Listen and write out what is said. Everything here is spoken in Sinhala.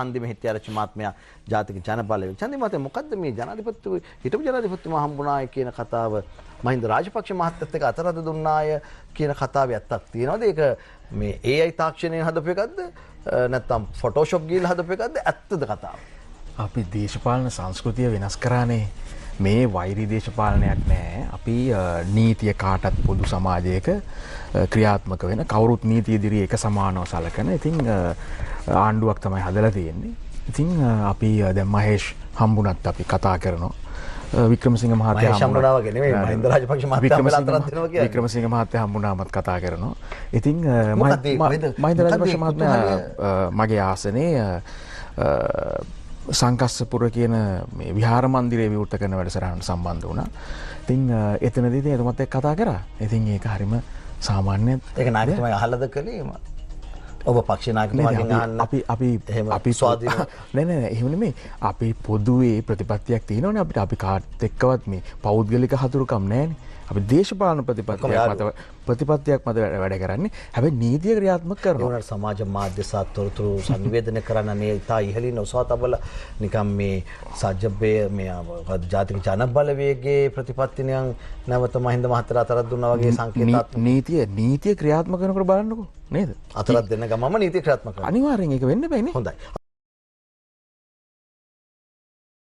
අන්තිම හිටියාරච්චි මහත්මයා ජාතික ජනබලය. චන්දි මහත්තයා මොකද්ද මේ ජනාධිපති හිටපු ජනාධිපතිතුමා හම්බුනාය කියන කතාව මහින්ද රාජපක්ෂ මහත්තයත් එක්ක අතරද දුන්නාය කියන කතාවේ ඇත්තක් තියෙනවද? ඒක මේ AI තාක්ෂණයෙන් හදපු එකක්ද? නැත්නම් ෆොටෝෂොප් ගිහලා හදපු එකක්ද? ඇත්තද කතාව? අපි දේශපාලන සංස්කෘතිය වෙනස් කරානේ. මේ වෛරී දේශපාලනයක් නෑ. අපි නීතිය කාටත් පොදු සමාජයක ක්‍රියාත්මක වෙන කවුරුත් නීතිය ඉදිරියේ එක සමානව සලකන. ඉතින් ආණ්ඩුවක් තමයි හදලා තියෙන්නේ. ඉතින් අපි දැන් මහේෂ් හම්බුණත් අපි කතා කරනවා. වික්‍රමසිංහ මහත්තයා හම්බුණා වගේ නෙමෙයි මහින්ද රාජපක්ෂ මහත්තයා අපේ අතරත් දෙනවා කියන්නේ. වික්‍රමසිංහ මහත්තයා හම්බුණාමත් කතා කරනවා. ඉතින් මහින්ද රාජපක්ෂ මහත්මයා මගේ ආසනේ සංකස්සපුර කියන මේ විහාර මන්දිරයේ විවෘත කරන වැඩසටහනට සම්බන්ධ වුණා. ඉතින් එතනදී ඉතින් එතුමත් එක්ක කතා කරා. ඉතින් ඒක හරිම සාමාන්‍ය. ඒක නායකතුමා අහලාද කලේ? ඔබ පක්ෂ නායකතුමාගෙන් අහන්න අපි ස්වාධීන නෑ එහෙම නෙමෙයි. අපි පොදුවේ ප්‍රතිපත්තියක් තියෙනවනේ අපිට. අපි කාටත් එක්කවත් මේ පෞද්ගලික හතුරුකම් නෑනේ. අපි දේශපාලන ප්‍රතිපත්තියක් මත වැඩ කරන්නේ. හැබැයි නීතිය ක්‍රියාත්මක කරනවා. ඒවලට සමාජ මාධ්‍ය සහ තොරතුරු සංවේදනය කරන්න මේ ඉතා ඉහළින් ඔසවා තබලා නිකම් මේ සජ්ජබ්බේ මේ ජාතික ජනබලවේගයේ ප්‍රතිපත්තිනියන් නැවත මහින්ද මහත්තයා අතරත් දුන්නා වගේ සංකේතාත්මක නීතිය ක්‍රියාත්මක කරනකොට බලන්නකෝ නේද? අතරත් දෙන්න ගමම නීතිය ක්‍රියාත්මක කරනවා. අනිවාර්යෙන් ඒක වෙන්න බෑනේ. හොඳයි.